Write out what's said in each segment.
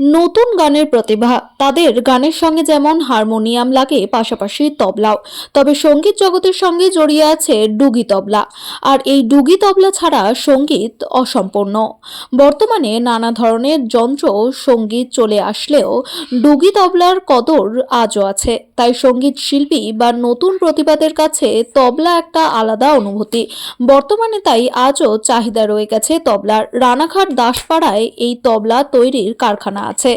নতুন গানের প্রতিভা, তাদের গানের সঙ্গে যেমন হারমোনিয়াম লাগে, পাশাপাশি তবলাও। তবে সঙ্গীত জগতের সঙ্গে জড়িয়ে আছে ডুগি তবলা। আর এই ডুগি তবলা ছাড়া সঙ্গীত অসম্পূর্ণ। বর্তমানে নানা ধরনের যন্ত্র সঙ্গীত চলে আসলেও ডুগি তবলার কদর আজও আছে। তাই সঙ্গীত শিল্পী বা নতুন প্রতিভাদের কাছে তবলা একটা আলাদা অনুভূতি। বর্তমানে তাই আজও চাহিদা রয়ে গেছে তবলার। রানাঘাট দাসপাড়ায় এই তবলা তৈরির কারখানা আছে,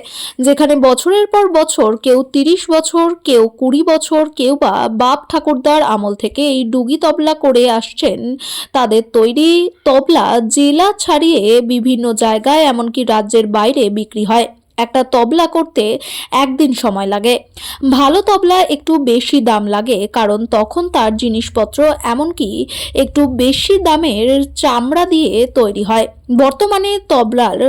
যেখানে বছরের পর বছর কেউ 30 বছর, কেউ 20 বছর, কেউ বা বাপ ঠাকুরদার আমল থেকে এই ডুগি তবলা করে আসছেন। তাদের তৈরি তবলা জেলা ছাড়িয়ে বিভিন্ন জায়গায়, এমনকি রাজ্যের বাইরে বিক্রি হয়। একটা তবলা করতে একদিন সময় লাগে। ভালো তবলা একটু বেশি দাম লাগে, কারণ তখন তার জিনিসপত্র, এমনকি একটু বেশি দামের চামড়া দিয়ে তৈরি হয়। বর্তমানে তবলার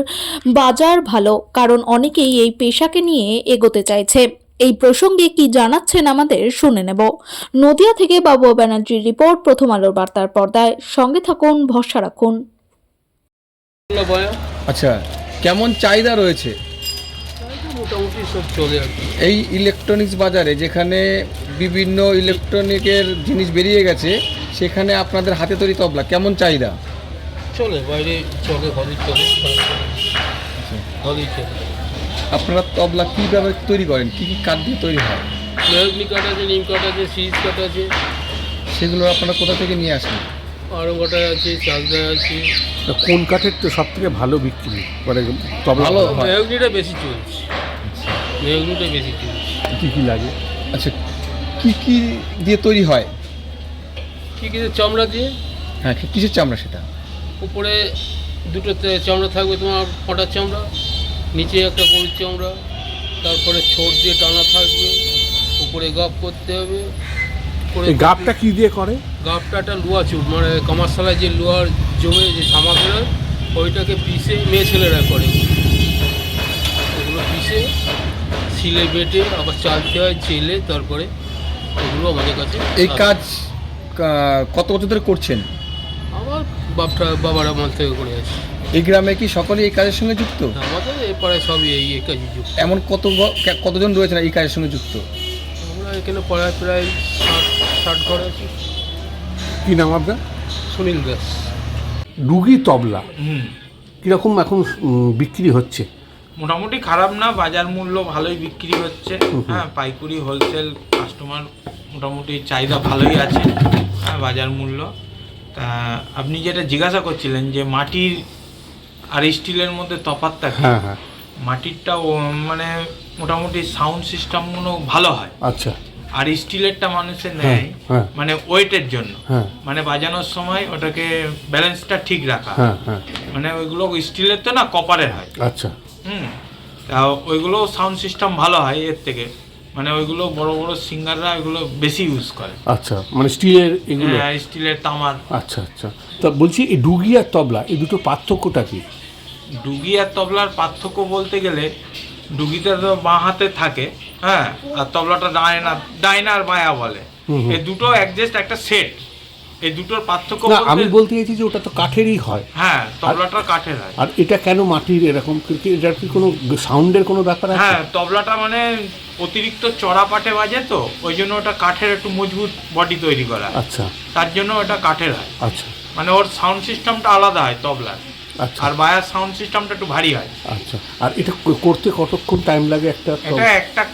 বাজার ভালো, কারণ অনেকেই এই পেশাকে নিয়ে এগোতে চাইছে। এই প্রসঙ্গে কি জানাচ্ছেন আমাদের শুনে নেব। নদিয়া থেকে বাবু ব্যানার্জির রিপোর্ট, প্রথম আলোর বার্তার পর্দায়। সঙ্গে থাকুন, ভরসা রাখুন। আচ্ছা, কেমন চাহিদা রয়েছে মোটামুটি সব চলে আর কি। এই ইলেকট্রনিক্স বাজারে, যেখানে বিভিন্ন ইলেকট্রনিকের জিনিস বেরিয়ে গেছে, সেখানে আপনাদের হাতে তৈরি তবলা কেমন চাহিদা? চলে, বাইরে চলে, ঘরেই চলে, ঘরেই চলে। আপনারা তবলা কীভাবে তৈরি করেন? কী কী কাঠ দিয়ে তৈরি হয়? মেহগনি কাঠ আছে, নিম কাঠ আছে, সিরিজ কাঠ আছে, সেগুলো আপনারা কোথা থেকে নিয়ে আসেন? আরও কাঠায় আছে, চাকদায় আছে। কোন কাঠের তো সব থেকে ভালো বিক্রি মানে তবলা ভালো হয়? মেহগনিটা বেশি চলছে, মেহগনিটা বেশি চলছে। কী কী লাগে? আচ্ছা, কি কি দিয়ে তৈরি হয়? কী কিছু চামড়া দিয়ে, হ্যাঁ, কিসের চামড়া সেটা? উপরে দুটো চামড়া থাকবে তোমার, ফটার চামড়া, নিচে একটা গরুর চামড়া, তারপরে ছোট দিয়ে টানা থাকবে, উপরে গাপ করতে হবে। এই গাবটা কী দিয়ে করে? গাপটা একটা লোহা চুট, মানে কামারশালায় যে লোহার জমে যে ঝামা বেরোয়, ওইটাকে পিষে মেয়ে ছেলেরা করে। ওগুলো পিষে শিলে বেটে আবার চালতে হয়, চেলে তারপরে ওগুলো আমাদের কাছে। এই কাজ কত বছর ধরে করছেন? আমার বাবার আমল থেকে করে আছে। এই গ্রামে কি সকলে এই কাজের সঙ্গে যুক্ত? আমাদের এই পাড়ায় সবই এই কাজে যুক্ত। এমন কতজন রয়েছেন এই কাজের সঙ্গে যুক্ত? আমরা এখানে পাড়ায় প্রায় 60 ঘর আছি। কী নাম আপনার? সুনীল দাস। ডুগি তবলা কীরকম এখন বিক্রি হচ্ছে? মোটামুটি খারাপ না, বাজার মূল্য ভালোই বিক্রি হচ্ছে। হ্যাঁ, পাইকারি হোলসেল কাস্টমার মোটামুটি চাহিদা ভালোই আছে। হ্যাঁ, বাজার মূল্য। তা আপনি যেটা জিজ্ঞাসা করছিলেন যে মাটির আর স্টিলের মধ্যে তফাৎটা কি? হ্যাঁ হ্যাঁ। মাটিরটা মানে মোটামুটি সাউন্ড সিস্টেমগুলো ভালো হয়। আচ্ছা। আর স্টিলেরটা মানুষে নেয় হ্যাঁ। মানে ওয়েটের জন্য। হ্যাঁ। মানে বাজানোর সময় ওটাকে ব্যালেন্সটা ঠিক রাখা। হ্যাঁ হ্যাঁ। মানে ওইগুলো স্টিলের তো না, কপারের হয়। আচ্ছা। তা ওইগুলো সাউন্ড সিস্টেম ভালো হয় এর থেকে। মানে ওইগুলো বড় বড় সিঙ্গাররা ওইগুলো বেশি ইউজ করে। আচ্ছা, মানে স্টিলের এগুলো? হ্যাঁ, স্টিলের, তামার। আচ্ছা আচ্ছা। তা বলছি, এই ডুগি আর তবলা এই দুটো পার্থক্যটা কি? ডুগি আর তবলার পার্থক্য বলতে গেলে, ডুগিটা তো বাঁ হাতে থাকে, হ্যাঁ, আর তবলাটা ডাইনা আর বায়া বলে। এই দুটো অ্যাডজাস্ট একটা সেট। এই দুটোর পার্থক্য না, আমি বলতে চাইছি যে ওটা তো কাঠেরই হয়। হ্যাঁ, তবলাটা কাঠের হয়। আর এটা কেন মাটির এরকম? এটার কি কোনো সাউন্ডের কোনো ব্যাপার আছে? হ্যাঁ, তবলাটা মানে অতিরিক্ত চড়া পাটে বাজে, তো ওই জন্য ওটা কাঠের একটু মজবুত বডি তৈরি করা। আচ্ছা। তার জন্য ওটা কাঠের হয়। আচ্ছা। মানে ওর সাউন্ড সিস্টেমটা আলাদা হয় তবলার। আচ্ছা। আর বায়ার সাউন্ড সিস্টেমটা একটু ভারী হয়। আচ্ছা। আর এটা করতে কতক্ষণ টাইম লাগে একটা? এটা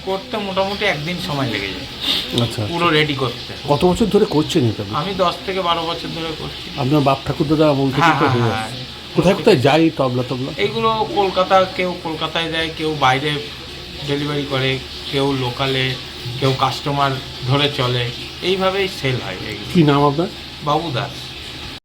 করতে মোটামুটি একদিন সময় লেগে যায়। আচ্ছা। পুরো রেডি করতে। কত বছর ধরে করছেন এটা? আমি 10 থেকে 12 বছর ধরে করছি। আপনার বাপ ঠাকুরদাদা আমল থেকে? হ্যাঁ। কোথায় কোথায় যায় তবলা? এইগুলো কেউ কলকাতায় যায়, কেউ বাইরে ডেলিভারি করে, কেউ লোকালে, কেউ কাস্টমার ধরে চলে, এইভাবেই সেল হয়। কি নাম আপনার? বাবু দাস।